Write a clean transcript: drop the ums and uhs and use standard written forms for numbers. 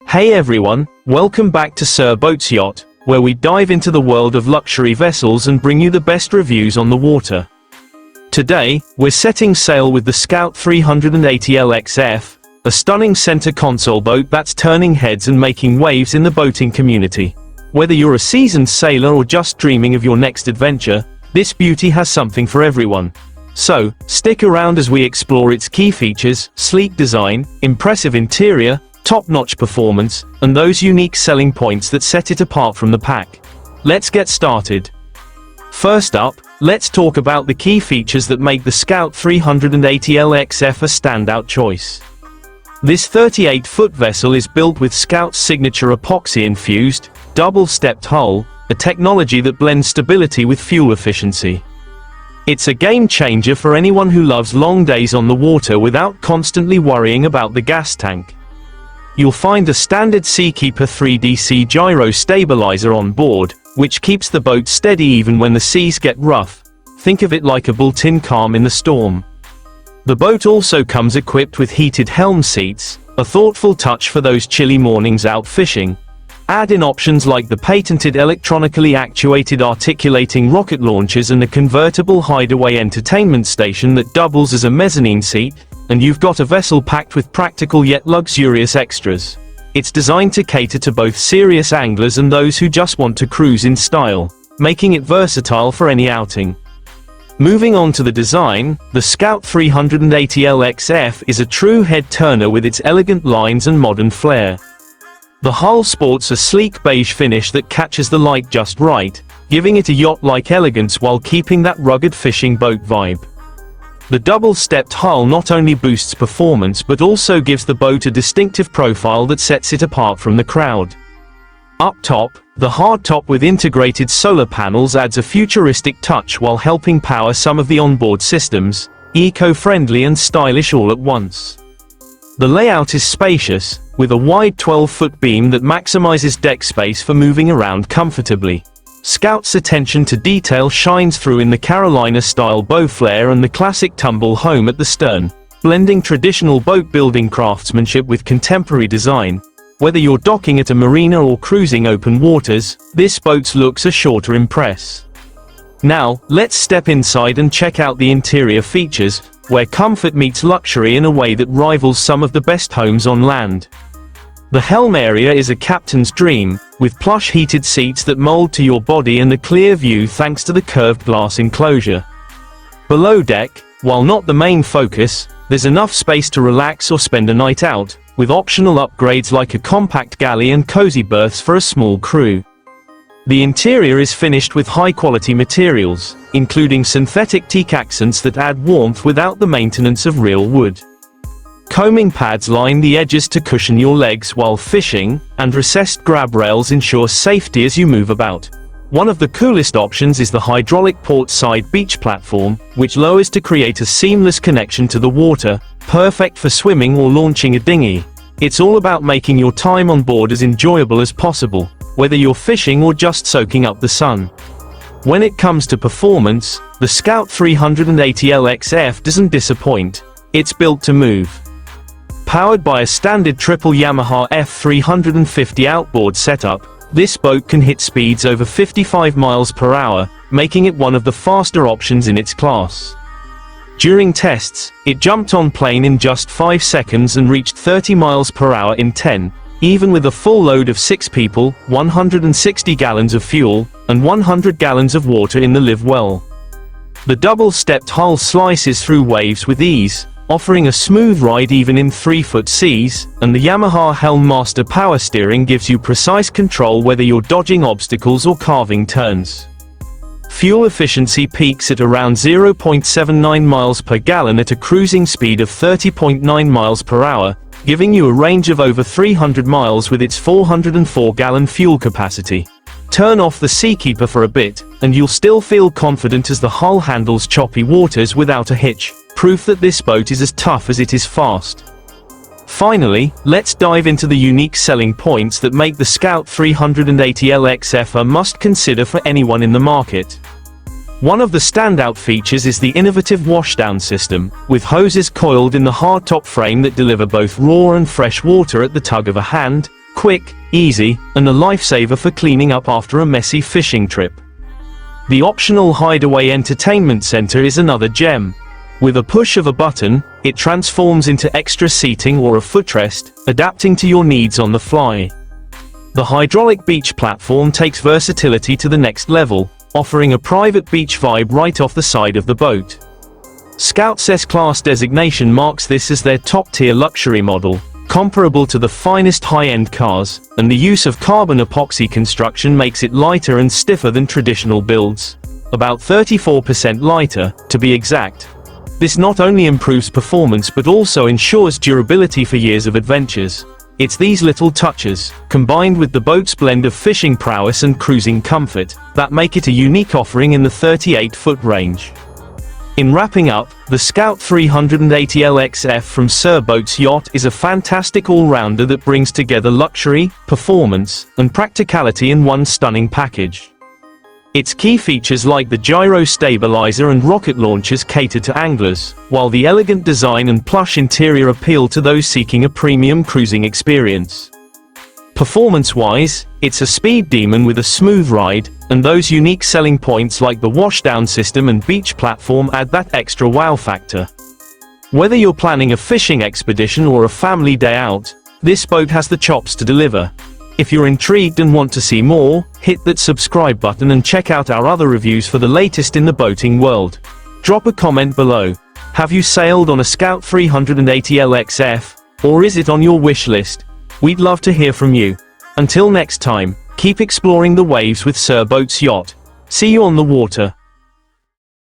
Hey everyone, welcome back to Sir Boats Yacht, where we dive into the world of luxury vessels and bring you the best reviews on the water. Today, we're setting sail with the Scout 380LXF, a stunning center console boat that's turning heads and making waves in the boating community. Whether you're a seasoned sailor or just dreaming of your next adventure, this beauty has something for everyone. So, stick around as we explore its key features, sleek design, impressive interior, top-notch performance, and those unique selling points that set it apart from the pack. Let's get started. First up, let's talk about the key features that make the Scout 380LXF a standout choice. This 38-foot vessel is built with Scout's signature epoxy-infused, double-stepped hull, a technology that blends stability with fuel efficiency. It's a game-changer for anyone who loves long days on the water without constantly worrying about the gas tank. You'll find a standard Seakeeper 3DC gyro stabilizer on board, which keeps the boat steady even when the seas get rough. Think of it like a built-in calm in the storm. The boat also comes equipped with heated helm seats, a thoughtful touch for those chilly mornings out fishing. Add in options like the patented electronically actuated articulating rocket launchers and a convertible hideaway entertainment station that doubles as a mezzanine seat, and you've got a vessel packed with practical yet luxurious extras. It's designed to cater to both serious anglers and those who just want to cruise in style, making it versatile for any outing. Moving on to the design, the Scout 380LXF is a true head-turner with its elegant lines and modern flair. The hull sports a sleek beige finish that catches the light just right, giving it a yacht-like elegance while keeping that rugged fishing boat vibe. The double-stepped hull not only boosts performance but also gives the boat a distinctive profile that sets it apart from the crowd. Up top, the hardtop with integrated solar panels adds a futuristic touch while helping power some of the onboard systems, eco-friendly and stylish all at once. The layout is spacious, with a wide 12-foot beam that maximizes deck space for moving around comfortably. Scout's attention to detail shines through in the Carolina-style bow flare and the classic tumble home at the stern, blending traditional boat-building craftsmanship with contemporary design. Whether you're docking at a marina or cruising open waters, this boat's looks are sure to impress. Now, let's step inside and check out the interior features, where comfort meets luxury in a way that rivals some of the best homes on land. The helm area is a captain's dream, with plush heated seats that mold to your body and a clear view thanks to the curved glass enclosure. Below deck, while not the main focus, there's enough space to relax or spend a night out, with optional upgrades like a compact galley and cozy berths for a small crew. The interior is finished with high-quality materials, including synthetic teak accents that add warmth without the maintenance of real wood. Coaming pads line the edges to cushion your legs while fishing, and recessed grab rails ensure safety as you move about. One of the coolest options is the hydraulic port-side beach platform, which lowers to create a seamless connection to the water, perfect for swimming or launching a dinghy. It's all about making your time on board as enjoyable as possible, whether you're fishing or just soaking up the sun. When it comes to performance, the Scout 380LXF doesn't disappoint. It's built to move. Powered by a standard triple Yamaha F350 outboard setup, this boat can hit speeds over 55 miles per hour, making it one of the faster options in its class. During tests, it jumped on plane in just 5 seconds and reached 30 miles per hour in 10, even with a full load of 6 people, 160 gallons of fuel, and 100 gallons of water in the live well. The double-stepped hull slices through waves with ease, offering a smooth ride even in 3-foot seas, and the Yamaha Helm Master power steering gives you precise control whether you're dodging obstacles or carving turns. Fuel efficiency peaks at around 0.79 miles per gallon at a cruising speed of 30.9 miles per hour, giving you a range of over 300 miles with its 404-gallon fuel capacity. Turn off the Seakeeper for a bit, and you'll still feel confident as the hull handles choppy waters without a hitch, proof that this boat is as tough as it is fast. Finally, let's dive into the unique selling points that make the Scout 380LXF a must-consider for anyone in the market. One of the standout features is the innovative washdown system, with hoses coiled in the hardtop frame that deliver both raw and fresh water at the tug of a hand, quick, easy, and a lifesaver for cleaning up after a messy fishing trip. The optional hideaway entertainment center is another gem. With a push of a button, it transforms into extra seating or a footrest, adapting to your needs on the fly. The hydraulic beach platform takes versatility to the next level, offering a private beach vibe right off the side of the boat. Scout's S-Class designation marks this as their top-tier luxury model, comparable to the finest high-end cars, and the use of carbon epoxy construction makes it lighter and stiffer than traditional builds. About 34% lighter, to be exact. This not only improves performance but also ensures durability for years of adventures. It's these little touches, combined with the boat's blend of fishing prowess and cruising comfort, that make it a unique offering in the 38-foot range. In wrapping up, the Scout 380 LXF from Sir Boats Yacht is a fantastic all-rounder that brings together luxury, performance, and practicality in one stunning package. Its key features like the gyro stabilizer and rocket launchers cater to anglers, while the elegant design and plush interior appeal to those seeking a premium cruising experience. Performance-wise, it's a speed demon with a smooth ride, and those unique selling points like the washdown system and beach platform add that extra wow factor. Whether you're planning a fishing expedition or a family day out, this boat has the chops to deliver. If you're intrigued and want to see more, hit that subscribe button and check out our other reviews for the latest in the boating world. Drop a comment below. Have you sailed on a Scout 380 LXF, or is it on your wish list? We'd love to hear from you. Until next time, keep exploring the waves with Sir Boats Yacht. See you on the water.